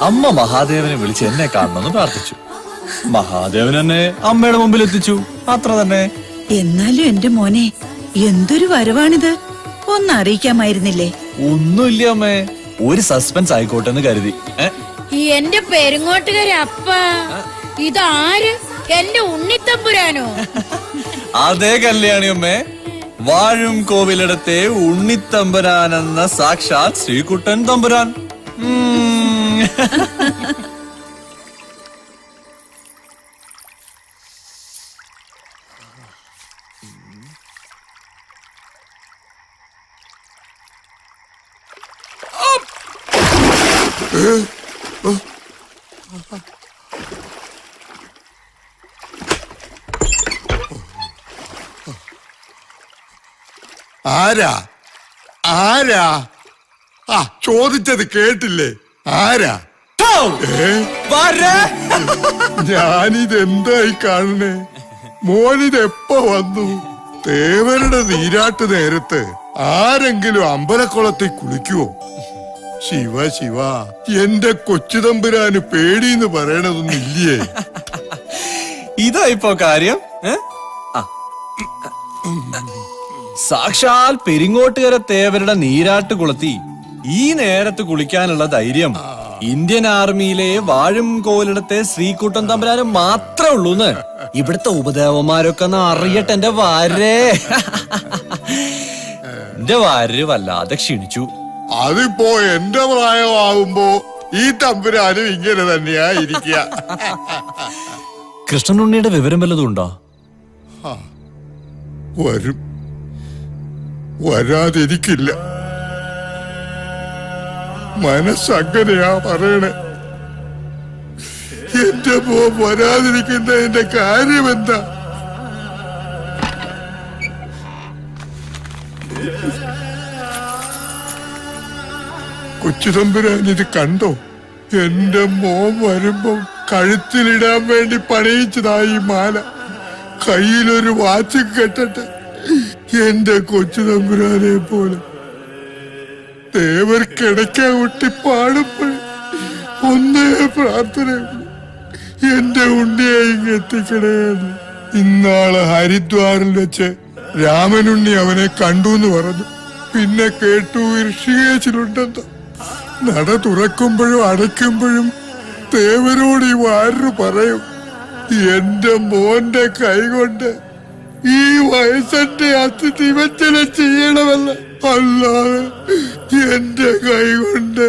അമ്മ മഹാദേവനെ വിളിച്ച് എന്നെ കാണണമെന്ന് പ്രാർത്ഥിച്ചു. മഹാദേവൻ എന്നെ അമ്മയുടെ മുമ്പിൽ എത്തിച്ചു. അത്ര തന്നെ. എന്നാലും എന്റെ മോനെ എന്തൊരു വരവാണിത്, ഒന്നറിയിക്കാമായിരുന്നില്ലേ? ഒന്നുമില്ല അമ്മേ, ഒരു സസ്പെൻസ് ആയിക്കോട്ടെ എന്ന് കരുതി. എന്റെ പെരുങ്ങോട്ടുകാരി അപ്പ, ഇതാര്? എന്റെ ഉണ്ണിത്തമ്പുരാനോ? അതേ കല്യാണി അമ്മേ, വാഴും കോവിലിടത്തെ ഉണ്ണിത്തമ്പുരാൻ എന്ന സാക്ഷാത് ശ്രീകുട്ടൻ തമ്പുരാൻ. ആരാ ആരാ? ചോദിച്ചത് കേട്ടില്ലേ? ആരാ? ഞാനിതെന്തായി കാണണേ? മോനിതെപ്പോ വന്നു? തേവരുടെ നീരാട്ട് നേരത്ത് ആരെങ്കിലും അമ്പലക്കുളത്തിൽ കുളിക്കുവോ? ശിവ ശിവ, എന്റെ കൊച്ചുതമ്പുരാന് പേടിന്ന് പറയണതൊന്നും ഇല്ലേ? ഇതാ ഇപ്പോ കാര്യം. സാക്ഷാൽ പെരിങ്ങോട്ടുകര തേവരുടെ നീരാട്ട് കുളത്തി ഈ നേരത്ത് കുളിക്കാനുള്ള ധൈര്യം ഇന്ത്യൻ ആർമിയിലെ വാഴും കോലിടത്തെ ശ്രീകുട്ടൻ തമ്പുരാന് മാത്രമേ ഉള്ളൂന്ന് ഇവിടുത്തെ ഉപദേവന്മാരൊക്കെ ഒന്ന് അറിയട്ടെ. എന്റെ വാര് വല്ലാതെ ക്ഷീണിച്ചു. അതിപ്പോ എന്റെ പ്രായമാവുമ്പോ ഈ തമ്പുരാനും ഇങ്ങനെ തന്നെയാ ഇരിക്കുക. കൃഷ്ണനുണ്ണിയുടെ വിവരം വല്ലതും ഉണ്ടോ? വരും, വരാതിരിക്കില്ല. മനസ്സങ്ങനെയാ പറയണേ. എന്റെ മോൻ വരാതിരിക്കുന്നതിന്റെ കാര്യമെന്താ? കൊച്ചുതമ്പുരാൻ ഇത് കണ്ടോ? എന്റെ മോൻ വരുമ്പോ കഴുത്തിലിടാൻ വേണ്ടി പണിയിച്ചതായി മാല. കയ്യിലൊരു വാച്ച് കെട്ടട്ടെ. എന്റെ കൊച്ചുതമ്പുരാനെ പോലെ തേവർക്കിടയ്ക്ക ഒട്ടി പാടുമ്പോൾ ഒന്നേ പ്രാർത്ഥന, എന്റെ ഉണ്ണിയെ എത്തിക്കണേന്ന്. ഇന്നാള് ഹരിദ്വാറിൽ വെച്ച് രാമനുണ്ണി അവനെ കണ്ടു എന്ന് പറഞ്ഞു. പിന്നെ കേട്ടു ഋഷികേശിലുണ്ടെന്ന്. നട തുറക്കുമ്പോഴും അടയ്ക്കുമ്പോഴും തേവരോട് ഈ വാര് പറയും, എന്റെ മോന്റെ കൈകൊണ്ട് ഈ വയസ്സന്റെ അസ്ഥി നിമജ്ജനം ചെയ്യണമെന്ന്. അല്ലാതെ എന്റെ കൈകൊണ്ട്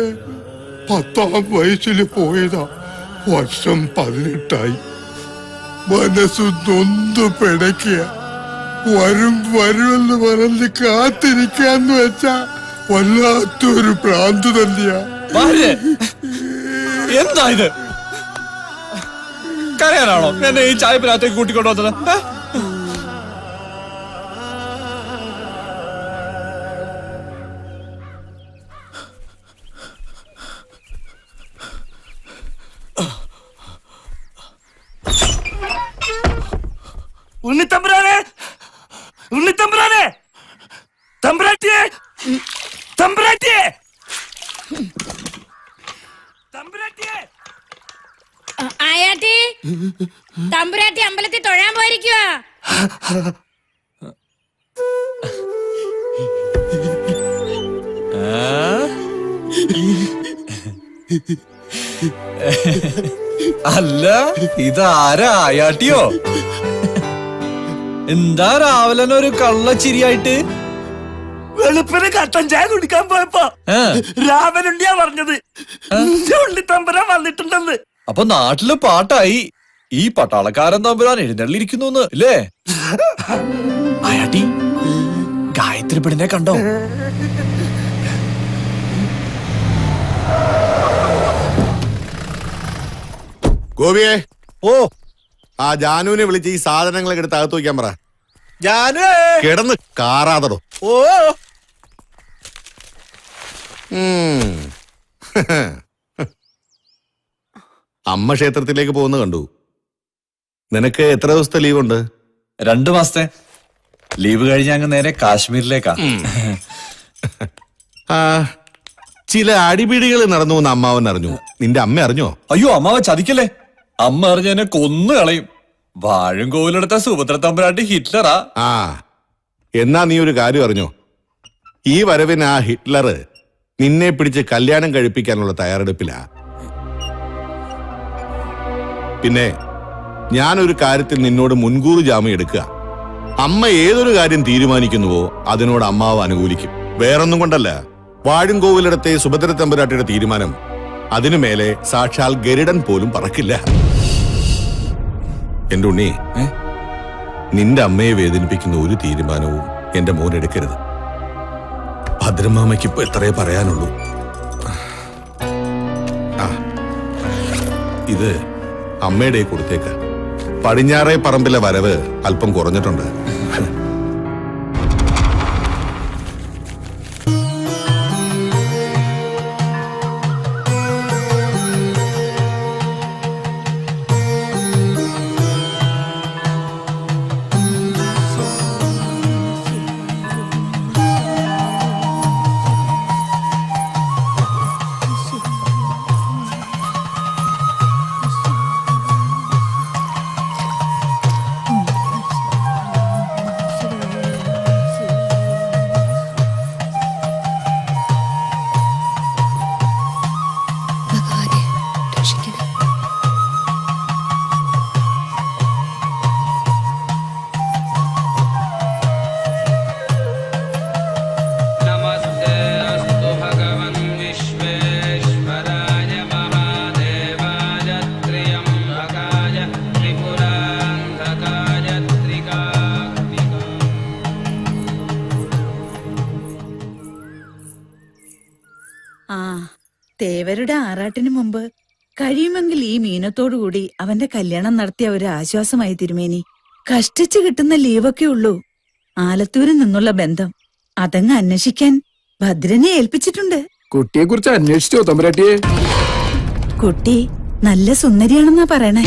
10ാം വയസ്സിൽ പോയതാ. വർഷം 18ആയി. മനസ്സു നൊന്തു പിടയ്ക്കുക. വരുമെന്ന് പറഞ്ഞ് കാത്തിരിക്കാന്ന് വെച്ചാ വല്ലാത്തൊരു ഭ്രാന്ത് തന്നെയാ. എന്താ ഇത്? കരയാനാണോ എന്നെ ഈ ചായപ്പിനകത്തേക്ക് കൂട്ടിക്കൊണ്ടു വന്നത്? ഉണ്ണിത്തമ്പുരാനെ, ഉണ്ണിത്തമ്പുരാനെ, തമ്പുരാട്ടിയെ, തമ്പുരാട്ടിയെ, തമ്പുരാട്ടിയെ. ആയാട്ടി, തമ്പുരാട്ടി അമ്പലത്തിൽ തൊഴാൻ പോയിരിക്കുക. അല്ല, ഇതാരാ? ആയാട്ടിയോ? എന്താ രാവിലെ ഒരു കള്ളച്ചിരിയായിട്ട്? വെളുപ്പിന് കട്ടൻ ചായ കുടിക്കാൻ പോയപ്പോ രാമനുണ്ണിയാ പറഞ്ഞത് ഉണ്ണിത്തമ്പുരാൻ വന്നിട്ടുണ്ടെന്ന്. അപ്പൊ നാട്ടില് പാട്ടായി. ഈ പട്ടാളക്കാരൻ തമ്പുരാൻ എഴുന്നള്ളിരിക്കുന്നു അല്ലേ? ആയാട്ടി, ഗായത്രി പെണ്ണിനെ കണ്ടോ? ഗോപിയെ, ഓ, ആ ജാനുവിനെ വിളിച്ച് ഈ സാധനങ്ങളൊക്കെ എടുത്ത് അകത്ത് വയ്ക്കാൻ പറ. ജാനു കിടന്ന് കാറാതടോ. ഓ, അമ്മ ക്ഷേത്രത്തിലേക്ക് പോകുന്ന കണ്ടു. നിനക്ക് എത്ര ദിവസത്തെ ലീവ് ഉണ്ട്? 2 മാസത്തെ. ലീവ് കഴിഞ്ഞ അങ്ങ് നേരെ കാശ്മീരിലേക്കാ. ആ, ചില അടിപിടികൾ നടന്നു എന്ന് അമ്മാവൻ അറിഞ്ഞു. നിന്റെ അമ്മ അറിഞ്ഞോ? അയ്യോ അമ്മാവ ചതിക്കല്ലേ, അമ്മ അറിഞ്ഞ എന്നെ കൊന്നു കളയും. വാഴും കോവിലെടുത്ത സുഭദ്ര തമ്പുരാട്ടി ഹിറ്റ്ലറാ. ആ, എന്നാ നീ ഒരു കാര്യം അറിഞ്ഞോ? ഈ വരവിന് ആ ഹിറ്റ്ലർ നിന്നെ പിടിച്ച് കല്യാണം കഴിപ്പിക്കാനുള്ള തയ്യാറെടുപ്പിലാ. പിന്നെ ഞാനൊരു കാര്യത്തിൽ നിന്നോട് മുൻകൂർ ജാമ്യം എടുക്കുക. അമ്മ ഏതൊരു കാര്യം തീരുമാനിക്കുന്നുവോ അതിനോട് അമ്മാവ് അനുകൂലിക്കും. വേറൊന്നും കൊണ്ടല്ല, വാഴും കോവിലിടത്തെ സുഭദ്ര തമ്പുരാട്ടിയുടെ തീരുമാനം അതിനു മേലെ സാക്ഷാൽ ഗരുഡൻ പോലും പറക്കില്ല. എന്റെ ഉണ്ണി, നിന്റെ അമ്മയെ വേദനിപ്പിക്കുന്ന ഒരു തീരുമാനവും എന്റെ മോൻ എടുക്കരുത്. ഭദ്രമാമയ്ക്ക് ഇപ്പൊ എത്രയേ പറയാനുള്ളൂ. ആ, ഇത് അമ്മയുടെ കൊടുത്തേക്ക്. പടിഞ്ഞാറേ പറമ്പിലെ വരവ് അല്പം കുറഞ്ഞിട്ടുണ്ട്. ആ, തേവരുടെ ആറാട്ടിന് മുമ്പ് കഴിയുമെങ്കിൽ ഈ മീനത്തോടുകൂടി അവന്റെ കല്യാണം നടത്തിയ ഒരു ആശ്വാസമായി തിരുമേനി. കഷ്ടിച്ചു കിട്ടുന്ന ലീവൊക്കെ ഉള്ളൂ. ആലത്തൂരിൽ നിന്നുള്ള ബന്ധം അതങ്ങ് അന്വേഷിക്കാൻ ഭദ്രനെ ഏൽപ്പിച്ചിട്ടുണ്ട്. കുട്ടിയെ കുറിച്ച് അന്വേഷിച്ചോ തമ്പുരാട്ടിയെ? കുട്ടി നല്ല സുന്ദരിയാണെന്നാ പറയണേ.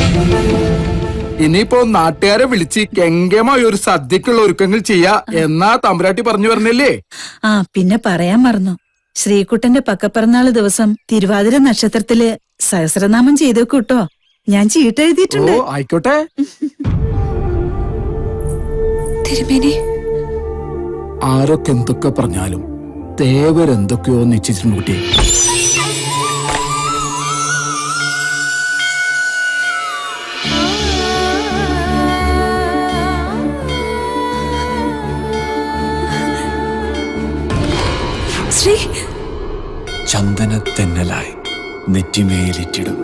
ഇനിയിപ്പോ നാട്ടുകാരെ വിളിച്ച് കെങ്കേമായ ഒരു സദ്യക്കുള്ള ഒരുക്കങ്ങൾ ചെയ്യാ എന്നാ തമ്പുരാട്ടി പറഞ്ഞു പറഞ്ഞല്ലേ? ആ, പിന്നെ പറയാൻ മറന്നു. ശ്രീകുട്ടന്റെ പക്കപ്പിറന്നാള് ദിവസം തിരുവാതിര നക്ഷത്രത്തില് സഹസ്രനാമം ചെയ്തേക്കൂ കേട്ടോ. ഞാൻ ചീട്ടെഴുതിയിട്ടുണ്ട്. ഓ, ആയിക്കോട്ടെ. തിരുമേനി, ആരൊക്കെ എന്തൊക്കെ പറഞ്ഞാലും തേവരെന്തൊക്കെയോ നിശ്ചയിച്ചിട്ടുണ്ട് കുട്ടി. ശ്രീ ചന്ദനത്തെന്നലായി നെറ്റിമേലിറ്റിടും.